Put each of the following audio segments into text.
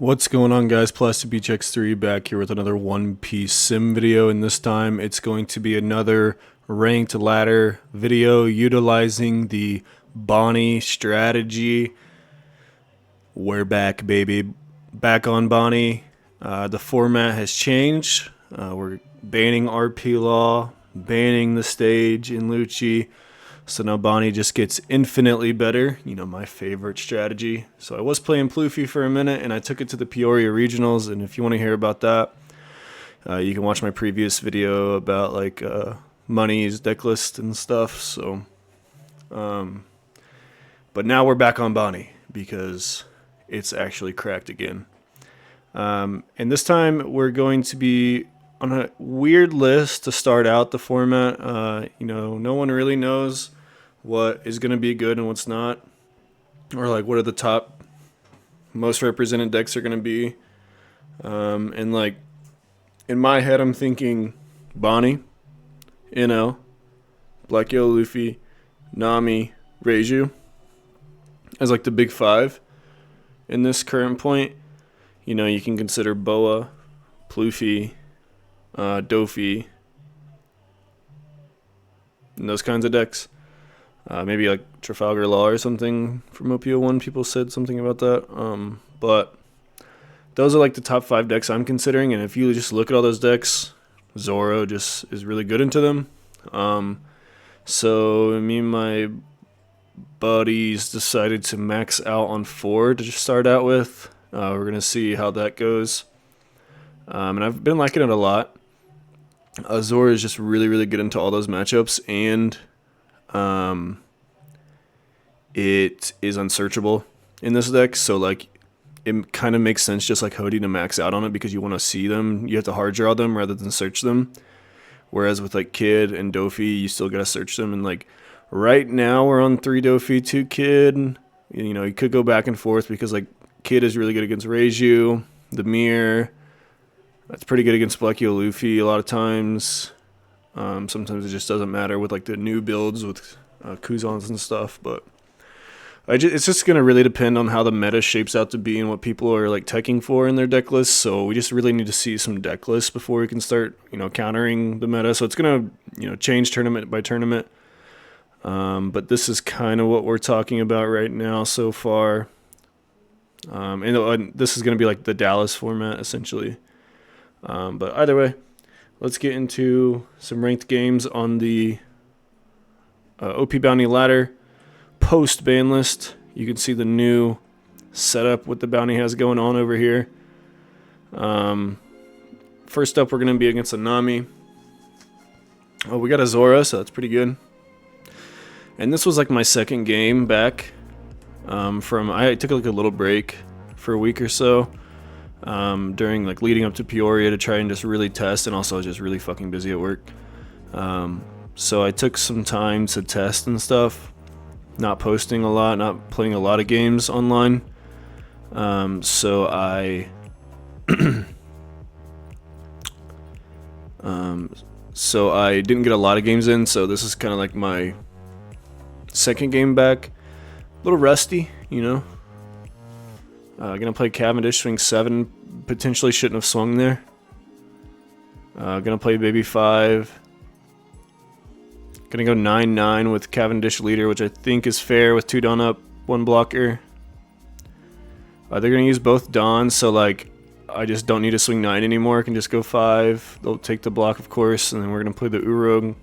What's going on, guys? Plastic Beach X3 back here with another One Piece sim video, and this time it's going to be another ranked ladder video utilizing the Bonney strategy. We're back, baby. Back on Bonney. The format has changed. We're banning RP Law, banning the stage in Lucci. So now Bonney just gets infinitely better. You know, my favorite strategy. So I was playing Luffy for a minute, and I took it to the Peoria Regionals. And if you want to hear about that, you can watch my previous video about like Money's Decklist and stuff. So, but now we're back on Bonney because it's actually cracked again. And this time we're going to be on a weird list to start out the format. You know, no one really knows what is going to be good and what's not, or like what are the top most represented decks are going to be. And like in my head, I'm thinking Bonney, Black Yellow Luffy, Nami, Reiju as like the big five in this current point. You know, you can consider Boa, Luffy, Dofi, and those kinds of decks. Maybe like Trafalgar Law or something from OP07. People said something about that. But those are like the top 5 decks I'm considering. And if you just look at all those decks, Zoro just is really good into them. So me and my buddies decided to max out on 4 to just start out with. We're going to see how that goes. And I've been liking it a lot. Zoro is just really, really good into all those matchups, and it is unsearchable in this deck, so like it kind of makes sense just like Hody to max out on it because you want to see them. You have to hard draw them rather than search them, whereas with like Kid and Dofi you still gotta search them. And like right now we're on 3 Dofi, 2 Kid. You know, you could go back and forth because like Kid is really good against Reiju, the Mirror. That's pretty good against Black Yellow Luffy a lot of times. Sometimes it just doesn't matter with like the new builds with Kuzans and stuff. But it's just going to really depend on how the meta shapes out to be and what people are like teching for in their deck lists. So we just really need to see some deck lists before we can start, countering the meta. So it's going to, change tournament by tournament. But this is kind of what we're talking about right now so far. And this is going to be like the Dallas format essentially. But either way, let's get into some ranked games on the OP Bounty ladder. Post-Banlist, you can see the new setup what the bounty has going on over here. First up, we're going to be against a Nami. Oh, we got a Zora, so that's pretty good. And this was like my second game back I took like a little break for a week or so. During like leading up to Peoria to try and just really test, and also I was just really fucking busy at work. So I took some time to test and stuff, not posting a lot, not playing a lot of games online. So I so I didn't get a lot of games in, so this is kind of like my second game back. A little rusty, gonna play Cavendish, swing 7. Potentially shouldn't have swung there. Gonna play Baby 5. Gonna go 9-9 with Cavendish leader, which I think is fair with 2 Dawn up, 1 blocker. They're gonna use both Dawns, so like I just don't need to swing 9 anymore. I can just go 5. They'll take the block, of course, and then we're gonna play the Urog.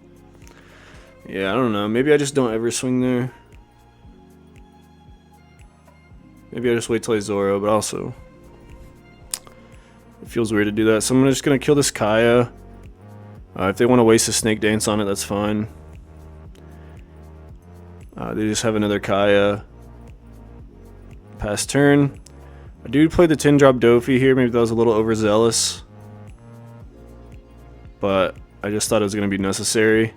Yeah, I don't know. Maybe I just don't ever swing there. Maybe I just wait till I Zoro, but also it feels weird to do that. So I'm just going to kill this Kaya. If they want to waste a Snake Dance on it, that's fine. They just have another Kaya. Pass turn. I do play the 10-drop Dofi here. Maybe that was a little overzealous, but I just thought it was going to be necessary.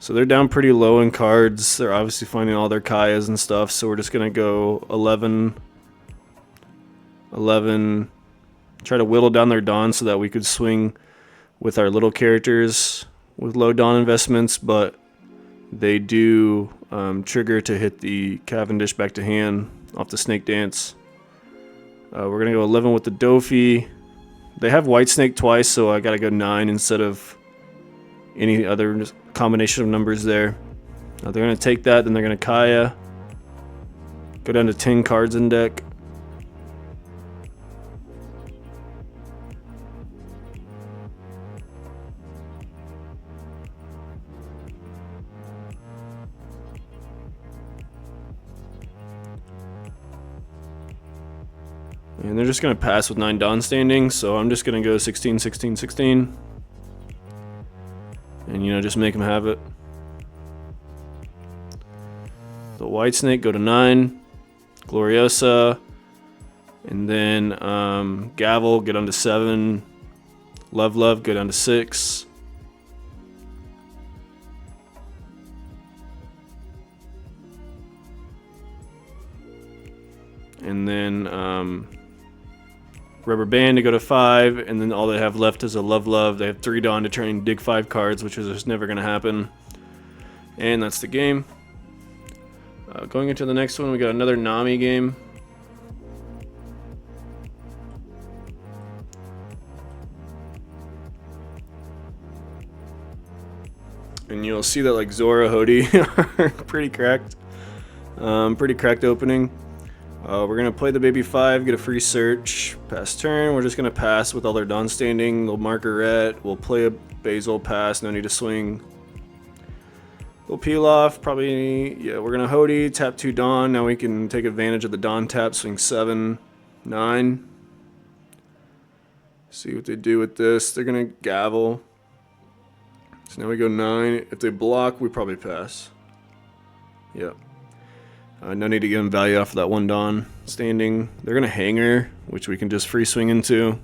So they're down pretty low in cards. They're obviously finding all their Kayas and stuff. So we're just going to go 11. Try to whittle down their Dawn so that we could swing with our little characters with low Dawn investments. But they do trigger to hit the Cavendish back to hand off the Snake Dance. We're gonna go 11 with the Dofi. They have White Snake twice, so I gotta go 9 instead of any other combination of numbers there. They're gonna take that, then they're gonna Kaya. Go down to 10 cards in deck. And they're just going to pass with 9 Dawn standing, so I'm just going to go 16, 16, 16. And, you know, just make them have it. The White Snake go to 9. Gloriosa. And then Gavel get down to 7. Love Love go down to 6. And then Rubber Band to go to 5, and then all they have left is a Love Love. They have 3 Dawn to turn and dig 5 cards, which is just never going to happen. And that's the game. Going into the next one, we got another Nami game. And you'll see that like Zora, Hody are pretty cracked. Pretty cracked opening. We're going to play the baby 5, get a free search, pass turn. We're just going to pass with all their Dawn standing. They'll mark a ret. We'll play a Basil pass, no need to swing. We'll peel off, probably, yeah, we're going to Hody, tap 2 Dawn. Now we can take advantage of the Dawn tap, swing 7, 9. See what they do with this. They're going to Gavel. So now we go 9. If they block, we probably pass. Yep. No need to give them value off of that 1 Dawn standing. They're going to Hanger, which we can just free swing into.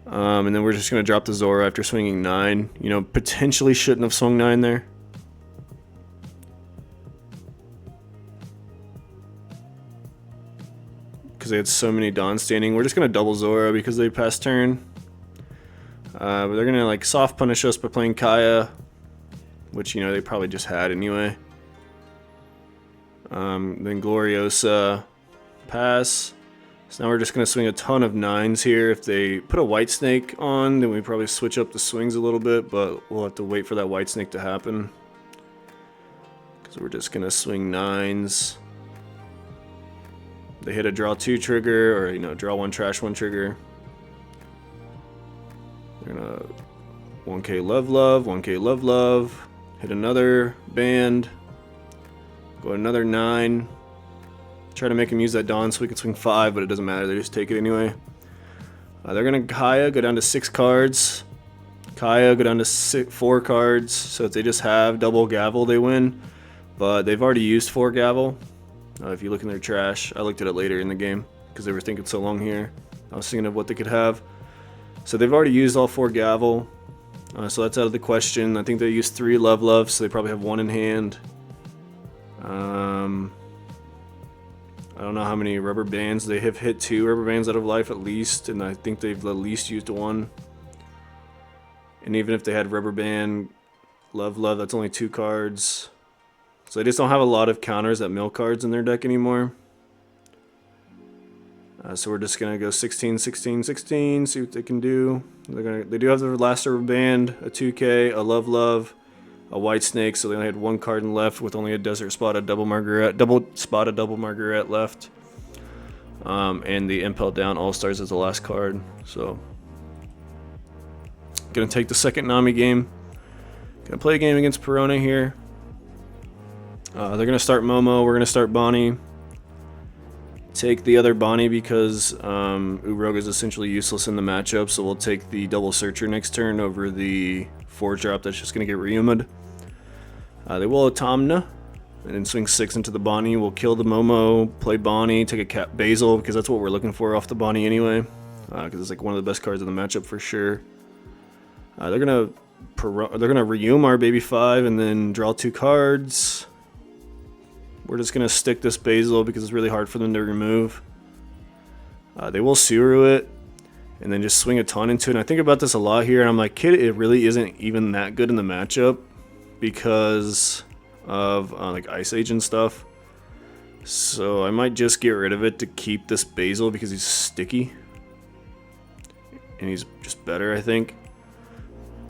And then we're just going to drop the Zora after swinging 9. You know, potentially shouldn't have swung 9 there. Because they had so many Dawn standing. We're just going to double Zora because they passed turn. But they're going to like soft punish us by playing Kaya, which, you know, they probably just had anyway. Then Gloriosa, pass. So now we're just going to swing a ton of 9s here. If they put a White Snake on, then we probably switch up the swings a little bit, but we'll have to wait for that White Snake to happen. Because we're just going to swing 9s. They hit a draw 2 trigger, or, you know, draw 1, trash 1 trigger. They're going to 1k Love Love, 1k Love Love, hit another band. Go another 9. Try to make him use that Dawn so we can swing 5, but it doesn't matter. They just take it anyway. They're going to Kaya, go down to 6 cards. Kaya, go down to 4 cards. So if they just have double Gavel, they win. But they've already used 4 Gavel. If you look in their trash, I looked at it later in the game because they were thinking so long here. I was thinking of what they could have. So they've already used all 4 Gavel. So that's out of the question. I think they used 3 Love Love, so they probably have 1 in hand. I don't know how many Rubber Bands. They have hit 2 Rubber Bands out of life at least, and I think they've at least used 1. And even if they had Rubber Band, Love Love, that's only 2 cards. So they just don't have a lot of counters at mill cards in their deck anymore. So we're just going to go 16, 16, 16, see what they can do. They do have their last Rubber Band, a 2K, a Love Love, a White Snake, so they only had 1 card left with only a Desert Spotted Double Margaret, Double Margaret left. And the Impel Down All-Stars is the last card. So, gonna take the second Nami game. Gonna play a game against Perona here. They're gonna start Momo, we're gonna start Bonney. Take the other Bonney because Uroga is essentially useless in the matchup, so we'll take the Double Searcher next turn over the 4-drop that's just gonna get Ryuma'd. They will Automna, and then swing 6 into the Bonney. We'll kill the Momo, play Bonney, take a Basil, because that's what we're looking for off the Bonney anyway. Because it's like one of the best cards in the matchup for sure. They're gonna Ryuma our baby 5 and then draw 2 cards. We're just gonna stick this Basil because it's really hard for them to remove. They will Suru it and then just swing a ton into it. And I think about this a lot here, and I'm like, kid, it really isn't even that good in the matchup because of like Ice Age and stuff. So I might just get rid of it to keep this Basil because he's sticky. And he's just better, I think.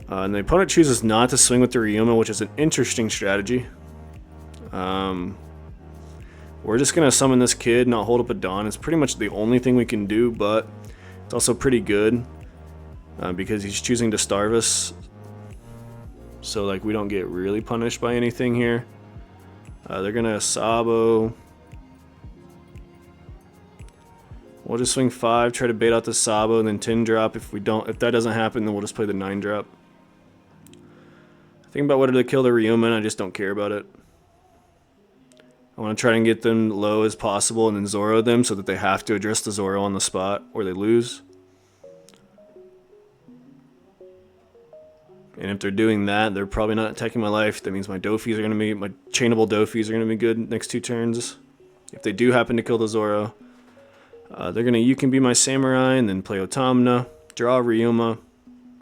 And the opponent chooses not to swing with the Ryuma, which is an interesting strategy. We're just going to summon this kid, not hold up a Dawn. It's pretty much the only thing we can do, but it's also pretty good. Because he's choosing to starve us. So like we don't get really punished by anything here. They're going to Sabo. We'll just swing 5, try to bait out the Sabo, and then 10 drop. If that doesn't happen, then we'll just play the 9 drop. Think about whether to kill the Ryuma, and I just don't care about it. I want to try and get them low as possible, and then Zoro them so that they have to address the Zoro on the spot, or they lose. And if they're doing that, they're probably not attacking my life. That means my Dofis are going to be, my chainable Dofis are going to be good next 2 turns. If they do happen to kill the Zoro, they're going to You Can Be My Samurai and then play Otamna, draw Ryuma.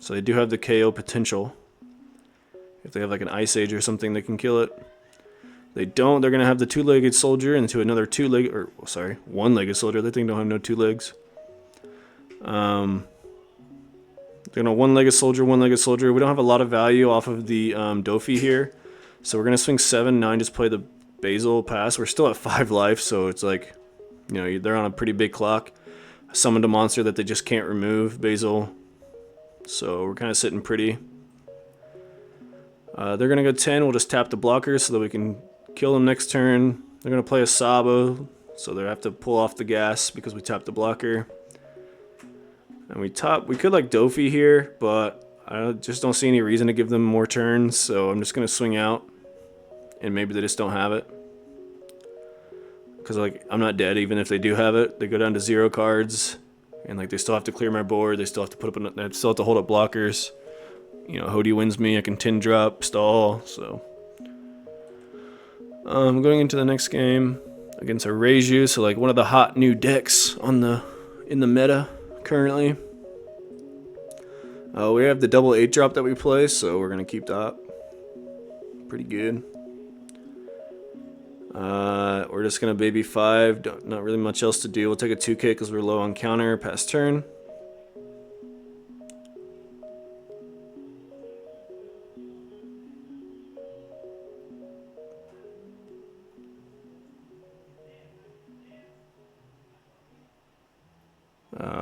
So they do have the KO potential. If they have like an Ice Age or something, they can kill it. If they don't, they're going to have the 2-legged soldier into another 1-legged soldier. That thing don't have no 2 legs. They're going to 1-legged soldier, 1-legged soldier. We don't have a lot of value off of the Dofi here. So we're going to swing 7, 9, just play the Basil pass. We're still at 5 life, so it's like, you know, they're on a pretty big clock. I summoned a monster that they just can't remove, Basil. So we're kind of sitting pretty. They're going to go 10. We'll just tap the blockers so that we can kill them next turn. They're going to play a Sabo, so they have to pull off the gas because we tapped the blocker. And we could like Dofi here, but I just don't see any reason to give them more turns, so I'm just going to swing out. And maybe they just don't have it. Because like I'm not dead even if they do have it. They go down to 0 cards. And like they still have to clear my board. They still have to they still have to hold up blockers. You know, Hody wins me. I can 10 drop, stall. So going into the next game against a Reiju, so like one of the hot new decks in the meta currently. We have the double 8 drop that we play, so we're gonna keep that. Pretty good. We're just gonna baby 5. Not really much else to do. We'll take a 2K because we're low on counter. Pass turn.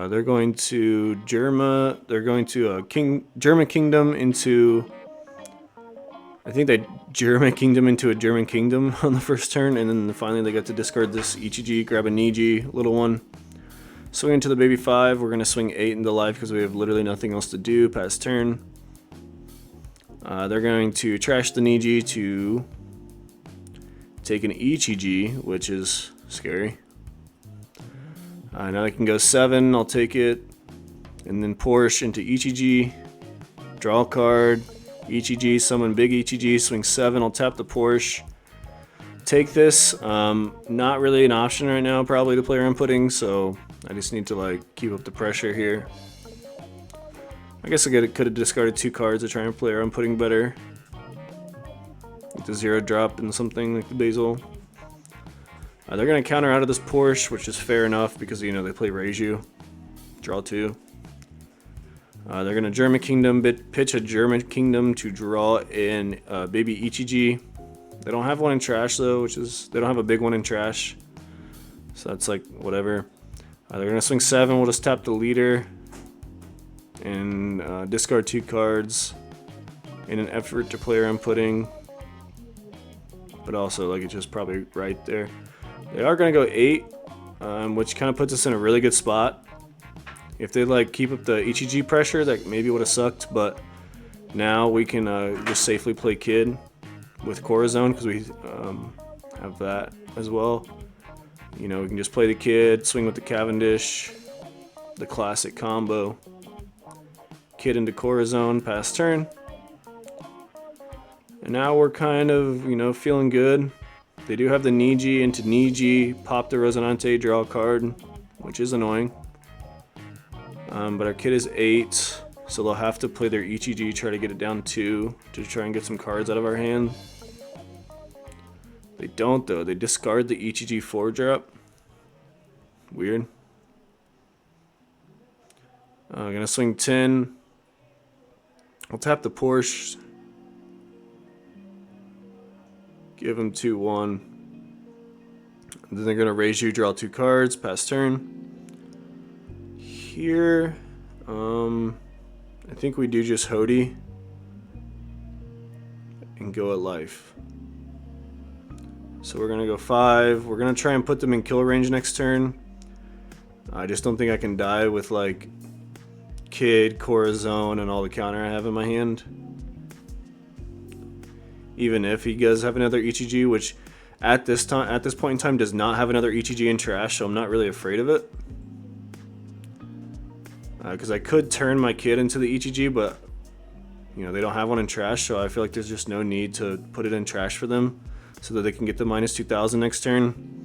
They're going to Germa. They're going to German Kingdom into. I think they German Kingdom into a German Kingdom on the first turn, and then finally they got to discard this Ichiji, grab a Niji, little one. Swing into the baby 5. We're gonna swing 8 into life because we have literally nothing else to do. Pass turn. They're going to trash the Niji to take an Ichiji, which is scary. Now I can go 7, I'll take it, and then Porsche into Ichiji, draw a card, Ichiji, summon big Ichiji, swing 7, I'll tap the Porsche, take this. Not really an option right now probably to play around pudding, so I just need to like keep up the pressure here. I guess I could have discarded 2 cards to try and play around pudding better. Like the 0 drop and something like the Basil. They're going to counter out of this Porsche, which is fair enough because, you know, they play Reiju. Draw 2. They're going to German Kingdom, pitch a German Kingdom to draw in baby Ichiji. They don't have one in trash, though, they don't have a big one in trash. So that's like, whatever. They're going to swing 7. We'll just tap the leader and discard 2 cards in an effort to play around pudding. But also, like, it's just probably right there. They are going to go 8, which kind of puts us in a really good spot. If they like keep up the Ichiji pressure, that maybe would have sucked, but now we can just safely play Kid with Corazon because we have that as well. You know, we can just play the Kid, swing with the Cavendish, the classic combo. Kid into Corazon, pass turn. And now we're kind of, you know, feeling good. They do have the Niji into Niji, pop the Resonante, draw a card, which is annoying. But our kid is 8, so they'll have to play their Ichiji, try to get it down 2 to try and get some cards out of our hand. They don't though. They discard the ETG 4-drop. Weird. I'm gonna swing 10. I'll tap the Porsche. Give them 2-1. Then they're gonna Reiju, draw 2 cards, pass turn. Here, I think we do just Hody and go at life. So we're gonna go 5. We're gonna try and put them in kill range next turn. I just don't think I can die with like Kid, Corazon, and all the counter I have in my hand. Even if he does have another ETG, which at this point in time does not have another ETG in trash, so I'm not really afraid of it. Because I could turn my Kid into the ETG, but you know they don't have one in trash, so I feel like there's just no need to put it in trash for them, so that they can get the -2000 next turn.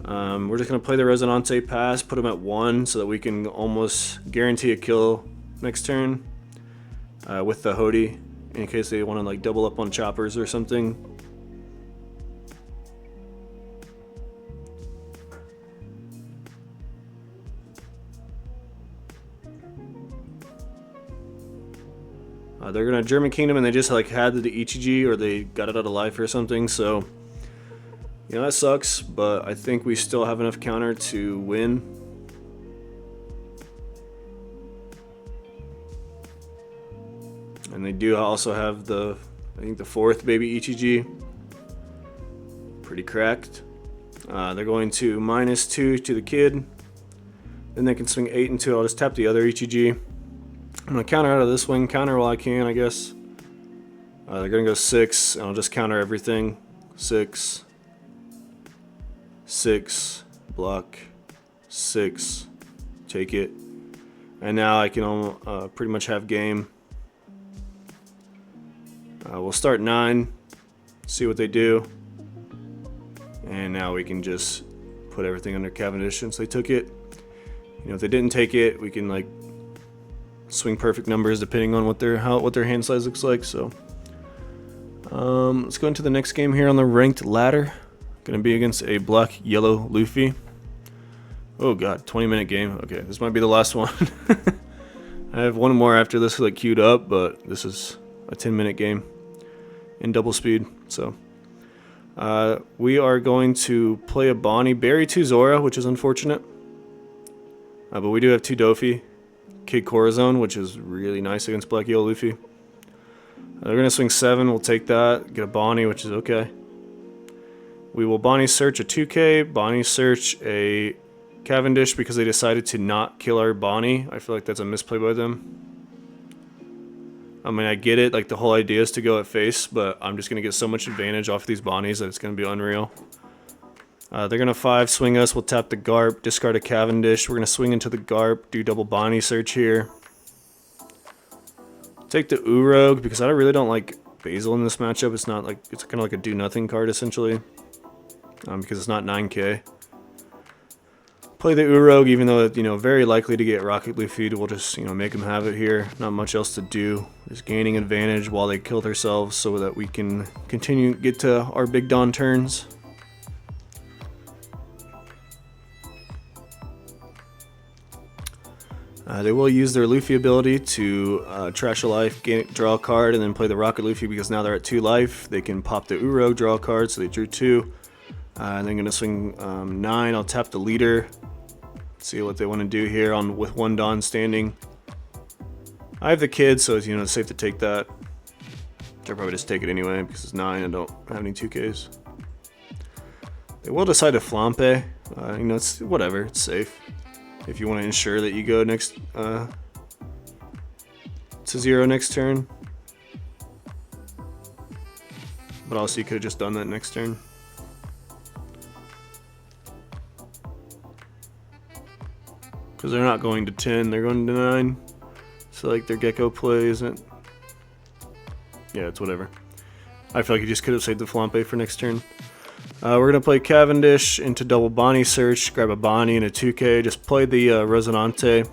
We're just going to play the Resonante pass, put him at 1 so that we can almost guarantee a kill next turn with the Hody in case they want to like double up on choppers or something. They're going to German Kingdom and they just like had the ETG or they got it out of life or something, so you know, that sucks, but I think we still have enough counter to win. And they do also have the, I think the 4th baby ETG. Pretty cracked. They're going to -2 to the Kid. Then they can swing 8 and 2. I'll just tap the other ETG. I'm going to counter out of this wing, counter while I can, I guess. They're going to go 6, and I'll just counter everything. 6. 6, block, 6, take it, and now I can pretty much have game. We'll start 9, see what they do, and now we can just put everything under Cavendish since they took it. You know, if they didn't take it, we can like swing perfect numbers depending on what their hand size looks like. So let's go into the next game here on the ranked ladder. Gonna be against a black yellow Luffy. Oh god, 20-minute game. Okay, this might be the last one. I have one more after this like queued up, but this is a 10-minute game in double speed. So we are going to play a Bonney, bury 2 Zora, which is unfortunate. But we do have 2 Dofi, Kid Corazon, which is really nice against black yellow Luffy. They're gonna swing 7. We'll take that. Get a Bonney, which is okay. We will Bonney search a 2K, Bonney search a Cavendish because they decided to not kill our Bonney. I feel like that's a misplay by them. I mean, I get it, like the whole idea is to go at face, but I'm just going to get so much advantage off of these Bonnies that it's going to be unreal. They're going to 5 swing us, we'll tap the Garp, discard a Cavendish, we're going to swing into the Garp, do double Bonney search here. Take the Urog because I really don't like Basil in this matchup. It's not like, it's kind of like a do nothing card essentially. Because it's not 9k. Play the Urog, even though it's, you know, very likely to get Rocket Luffy. We'll just, you know, make them have it here. Not much else to do. Just gaining advantage while they kill themselves so that we can continue get to our big Dawn turns. They will use their Luffy ability to trash a life, draw a card, and then play the Rocket Luffy because now they're at 2 life. They can pop the Urog, draw a card, so they drew 2. And then I'm going to swing 9. I'll tap the leader. See what they want to do here with 1 Dawn standing. I have the Kid, so you know it's safe to take that. I'll probably just take it anyway because it's 9 and don't have any 2Ks. They will decide to flampe. You know, it's whatever. It's safe. If you want to ensure that you go next to 0 next turn. But also you could have just done that next turn. Because they're not going to 10, they're going to 9. So like their Gecko play isn't... Yeah, it's whatever. I feel like you just could have saved the flampe for next turn. We're going to play Cavendish into double Bonney search, grab a Bonney and a 2K, just play the Resonante,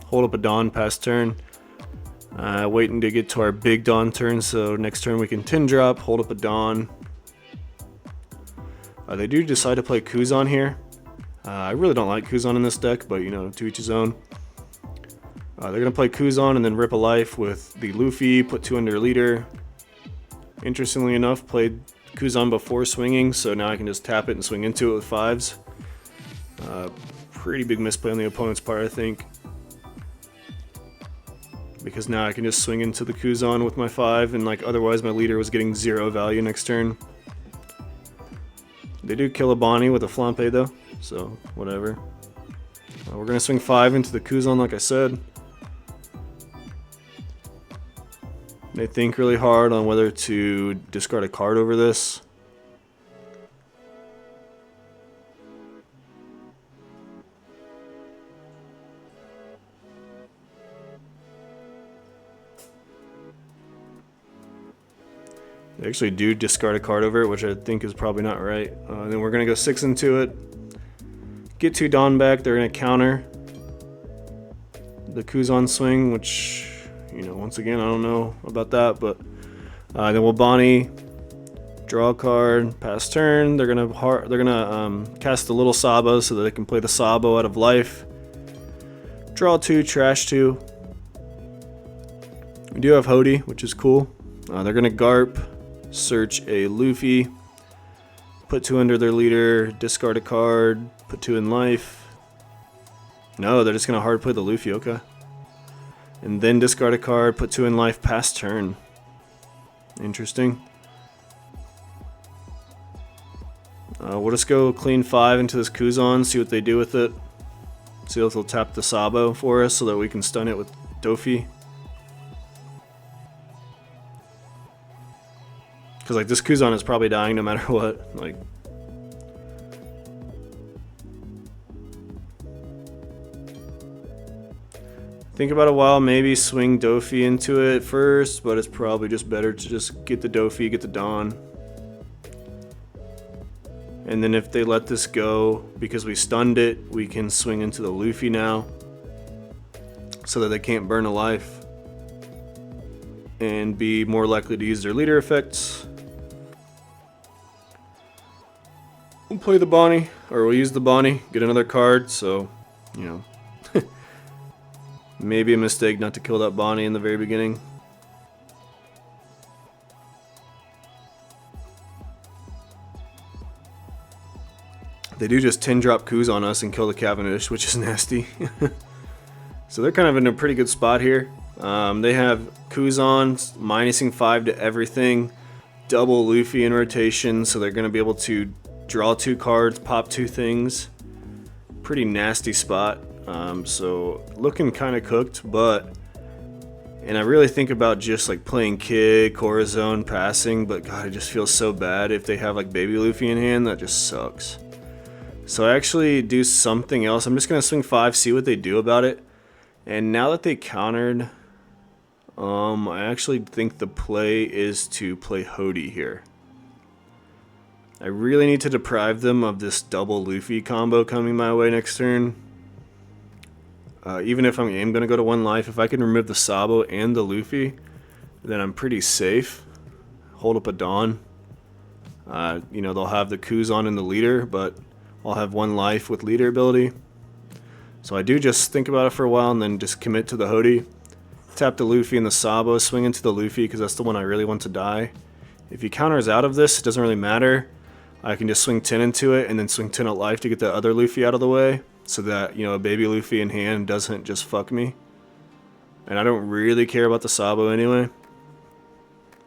hold up a Dawn past turn. Waiting to get to our big Dawn turn, so next turn we can 10 drop, hold up a Dawn, They do decide to play Kuzan here. I really don't like Kuzan in this deck, but you know, to each his own. They're going to play Kuzan and then rip a life with the Luffy, put 2 under leader. Interestingly enough, played Kuzan before swinging, so now I can just tap it and swing into it with 5s. Pretty big misplay on the opponent's part, I think. Because now I can just swing into the Kuzan with my 5, and like otherwise my leader was getting 0 value next turn. They do kill a Bonney with a Flampe though, so whatever. We're going to swing 5 into the Kuzan like I said. They think really hard on whether to discard a card over this. They actually do discard a card over it, which I think is probably not right. Then we're going to go 6 into it. Get 2 Dawn back. They're going to counter the Kuzan swing, which, you know, once again, I don't know about that. But then we'll Bonney, draw a card, pass turn. They're gonna cast the little Sabo so that they can play the Sabo out of life. Draw 2, trash 2. We do have Hody, which is cool. They're gonna Garp, search a Luffy, put 2 under their leader, discard a card, put 2 in life. No, they're just gonna hard play the Luffy, okay. And then discard a card, put 2 in life, pass turn. Interesting. We'll just go clean 5 into this Kuzan, see what they do with it. See if they'll tap the Sabo for us so that we can stun it with Dofi. Because like this Kuzan is probably dying no matter what. Like, think about a while, maybe swing Dofi into it first, but it's probably just better to just get the Dofi, get the Dawn. And then if they let this go, because we stunned it, we can swing into the Luffy now. So that they can't burn a life. And be more likely to use their leader effects. We'll play the Bonney, or we'll use the Bonney, get another card, so, you know. Maybe a mistake not to kill that Bonney in the very beginning. They do just 10-drop Kuz on us and kill the Cavendish, which is nasty. So they're kind of in a pretty good spot here. They have Kuzan minusing 5 to everything. Double Luffy in rotation, so they're going to be able to draw 2 cards, pop 2 things. Pretty nasty spot. So looking kind of cooked, but... And I really think about just like playing Kid, Corazon, passing, but God, it just feels so bad if they have like Baby Luffy in hand. That just sucks. So I actually do something else. I'm just going to swing 5, see what they do about it. And now that they countered, I actually think the play is to play Hody here. I really need to deprive them of this double Luffy combo coming my way next turn. Even if I am going to go to 1 life, if I can remove the Sabo and the Luffy, then I'm pretty safe. Hold up a Dawn. You know, they'll have the Kuzan in the leader, but I'll have 1 life with leader ability. So I do just think about it for a while and then just commit to the Hody. Tap the Luffy and the Sabo, swing into the Luffy because that's the one I really want to die. If he counters out of this, it doesn't really matter. I can just swing 10 into it and then swing 10 at life to get the other Luffy out of the way. So that, you know, a baby Luffy in hand doesn't just fuck me. And I don't really care about the Sabo anyway.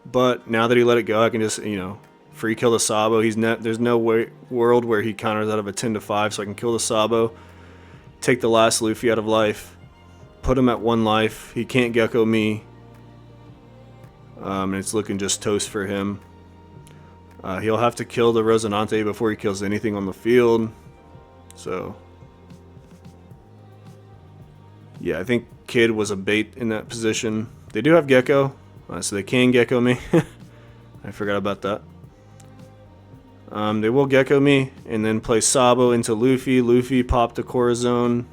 But now that he let it go, I can just, you know, free kill the Sabo. There's no world where he counters out of a 10 to 5, so I can kill the Sabo. Take the last Luffy out of life. Put him at 1 life. He can't Gecko me. And it's looking just toast for him. He'll have to kill the Rosinante before he kills anything on the field. So... yeah, I think Kid was a bait in that position. They do have Gecko, so they can Gecko me. I forgot about that. They will Gecko me, and then play Sabo into Luffy. Luffy pop the Corazon.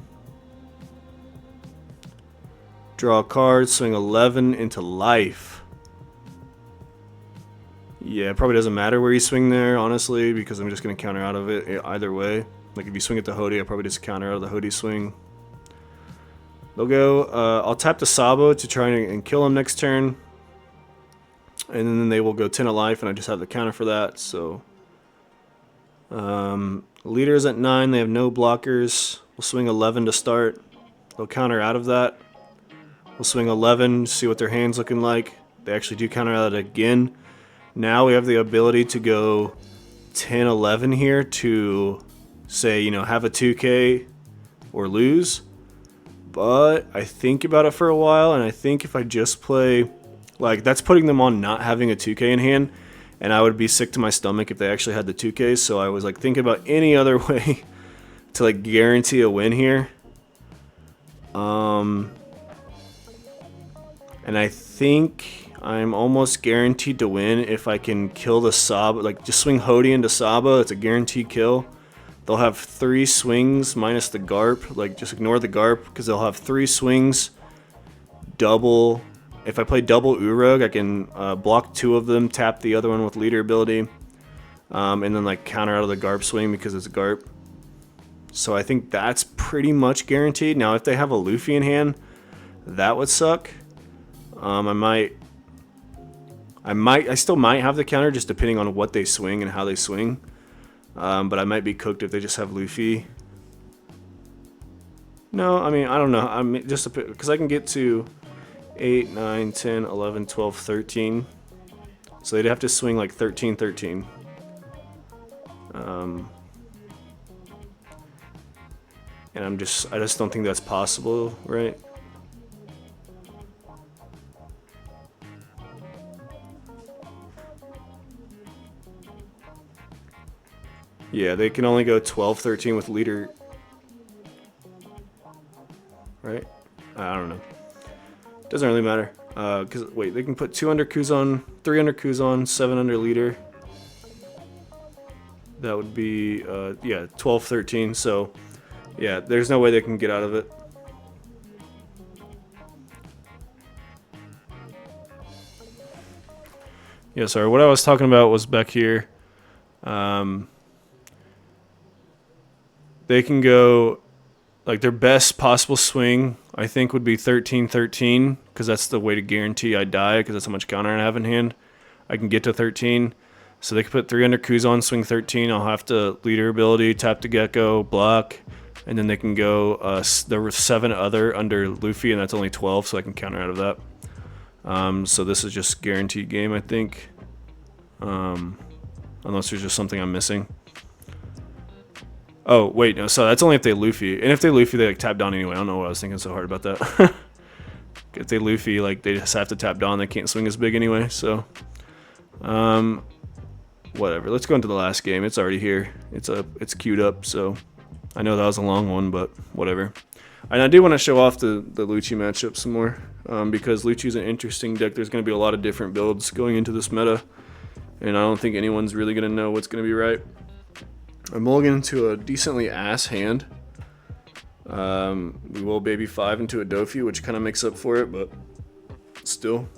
Draw a card, swing 11 into life. Yeah, it probably doesn't matter where you swing there, honestly, because I'm just going to counter out of it either way. Like, if you swing at the Hody, I'll probably just counter out of the Hody swing. They'll go, I'll tap the Sabo to try and kill him next turn. And then they will go 10 of life, and I just have the counter for that, so... leaders at 9, they have no blockers. We'll swing 11 to start. They'll counter out of that. We'll swing 11, see what their hand's looking like. They actually do counter out again. Now we have the ability to go 10, 11 here to say, you know, have a 2K or lose. But I think about it for a while, and I think if I just play, like, that's putting them on not having a 2K in hand, and I would be sick to my stomach if they actually had the 2Ks. So I was like thinking about any other way to like guarantee a win here. And I think I'm almost guaranteed to win if I can kill the Saba. Like, just swing Hody into Saba. It's a guaranteed kill. They'll have 3 swings minus the Garp. Like, just ignore the Garp because they'll have 3 swings. Double. If I play double Urug, I can block 2 of them, tap the other one with leader ability, and then like counter out of the Garp swing because it's Garp. So I think that's pretty much guaranteed. Now, if they have a Luffy in hand, that would suck. I still might have the counter just depending on what they swing and how they swing. But I might be cooked if they just have Luffy. No, I mean, I don't know. I mean, just because I can get to 8, 9, 10, 11, 12, 13. So they'd have to swing like 13, 13. And I just don't think that's possible, right? Yeah, they can only go 12, 13 with leader. Right? I don't know. Doesn't really matter. Because, wait, they can put 2 under Kuzan, 3 under Kuzan, 7 under leader. That would be, yeah, 12, 13. So, yeah, there's no way they can get out of it. Yeah, sorry, what I was talking about was back here. They can go, like, their best possible swing, I think, would be 13-13, because that's the way to guarantee I die, because that's how much counter I have in hand. I can get to 13. So they can put 3 under Kuzan, swing 13. I'll have to leader ability, tap the Gecko, block, and then they can go, there were 7 other under Luffy, and that's only 12, so I can counter out of that. So this is just guaranteed game, I think. Unless there's just something I'm missing. Oh, wait, no, so that's only if they Luffy. And if they Luffy, they like tap down anyway. I don't know why I was thinking so hard about that. If they Luffy, like, they just have to tap down. They can't swing as big anyway, so. Whatever. Let's go into the last game. It's already here. It's queued up, so. I know that was a long one, but whatever. And I do want to show off the Lucci matchup some more. Because Lucci's an interesting deck. There's going to be a lot of different builds going into this meta. And I don't think anyone's really going to know what's going to be right. I'm mulliganing into a decently ass hand. We will baby 5 into a Dofi, which kind of makes up for it, but still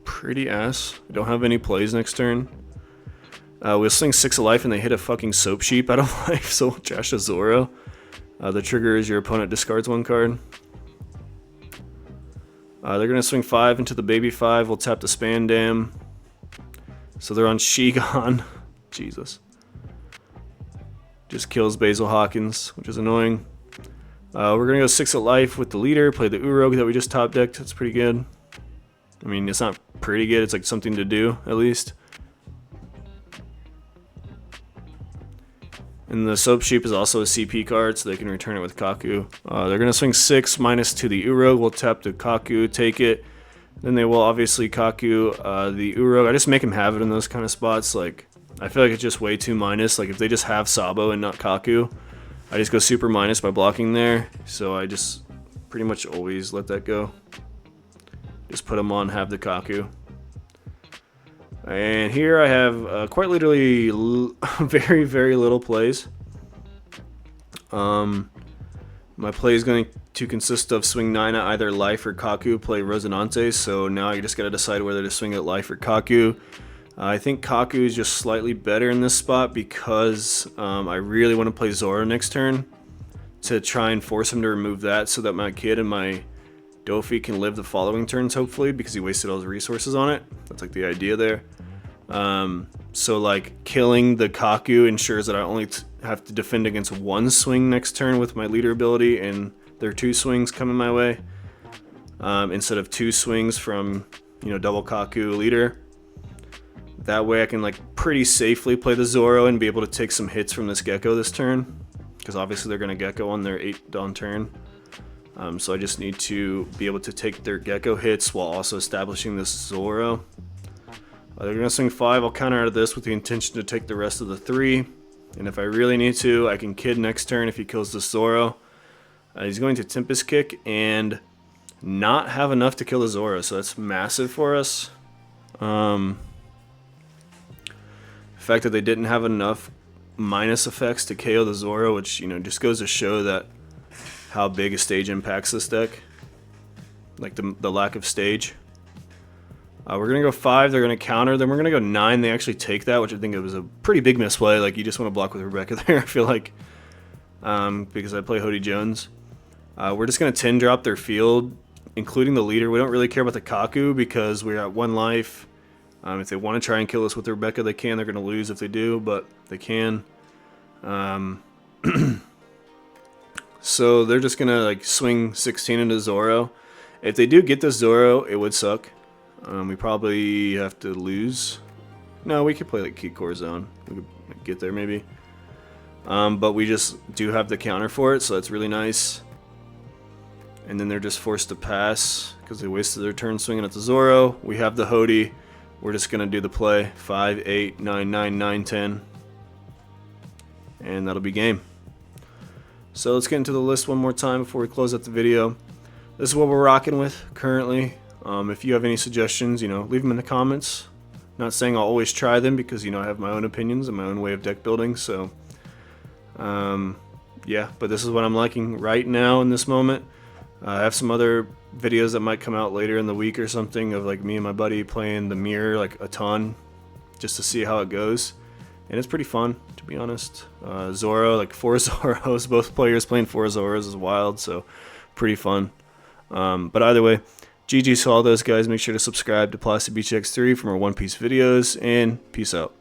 pretty ass. I don't have any plays next turn. We'll swing 6 of life and they hit a fucking Soap Sheep out of life, so we'll trash a Zoro. The trigger is your opponent discards 1 card. They're going to swing 5 into the baby 5. We'll tap the Spandam. So they're on Shigon. Jesus. Just kills Basil Hawkins, which is annoying. We're going to go 6 of life with the leader, play the Urog that we just top decked. That's pretty good. I mean, it's not pretty good. It's like something to do, at least. And the Soap Sheep is also a CP card, so they can return it with Kaku. They're going to swing 6 minus to the Urog. We'll tap the Kaku, take it. Then they will obviously Kaku the Urog. I just make him have it in those kind of spots. Like, I feel like it's just way too minus. Like, if they just have Sabo and not Kaku, I just go super minus by blocking there. So I just pretty much always let that go. Just put them on, have the Kaku. And here I have quite literally very, very little plays. My play is going to consist of swing 9 at either life or Kaku, play Resonante. So now I just got to decide whether to swing at life or Kaku. I think Kaku is just slightly better in this spot because I really want to play Zoro next turn to try and force him to remove that so that my kid and my Dofi can live the following turns, hopefully, because he wasted all his resources on it. That's like the idea there. So like killing the Kaku ensures that I only have to defend against one swing next turn with my leader ability, and there are 2 swings coming my way instead of 2 swings from, you know, double Kaku leader. That way I can like pretty safely play the Zoro and be able to take some hits from this Gecko this turn, because obviously they're going to Gecko on their 8 dawn turn. So I just need to be able to take their Gecko hits while also establishing this Zoro. They're going to swing 5. I'll counter out of this with the intention to take the rest of the 3. And if I really need to, I can Kid next turn if he kills the Zoro. He's going to Tempest Kick and not have enough to kill the Zoro, so that's massive for us. The fact that they didn't have enough minus effects to KO the Zoro, which, you know, just goes to show that how big a stage impacts this deck. Like the lack of stage. We're going to go 5, they're going to counter, then we're going to go 9, they actually take that, which I think it was a pretty big misplay. Like, you just want to block with Rebecca there, I feel like, because I play Hody Jones. We're just going to 10 drop their field, including the leader. We don't really care about the Kaku because we're at 1 life. If they want to try and kill us with Rebecca, they can. They're going to lose if they do, but they can. So they're just going to like swing 16 into Zoro. If they do get this Zoro, it would suck. We probably have to lose. No, we could play like Kikor Zone. We could get there maybe. But we just do have the counter for it, so that's really nice. And then they're just forced to pass because they wasted their turn swinging at the Zoro. We have the Hody. We're just going to do the play. 5, 8, 9, 9, 9, 10. And that'll be game. So let's get into the list one more time before we close out the video. This is what we're rocking with currently. If you have any suggestions, you know, leave them in the comments. Not saying I'll always try them because, you know, I have my own opinions and my own way of deck building. So, yeah, but this is what I'm liking right now in this moment. I have some other videos that might come out later in the week or something of like me and my buddy playing the mirror like a ton just to see how it goes. And it's pretty fun, to be honest. Zoro, like 4 Zoros, both players playing 4 Zoros is wild, so pretty fun. But either way, GG's to all those guys. Make sure to subscribe to Plastic Beach X3 for more One Piece videos, and peace out.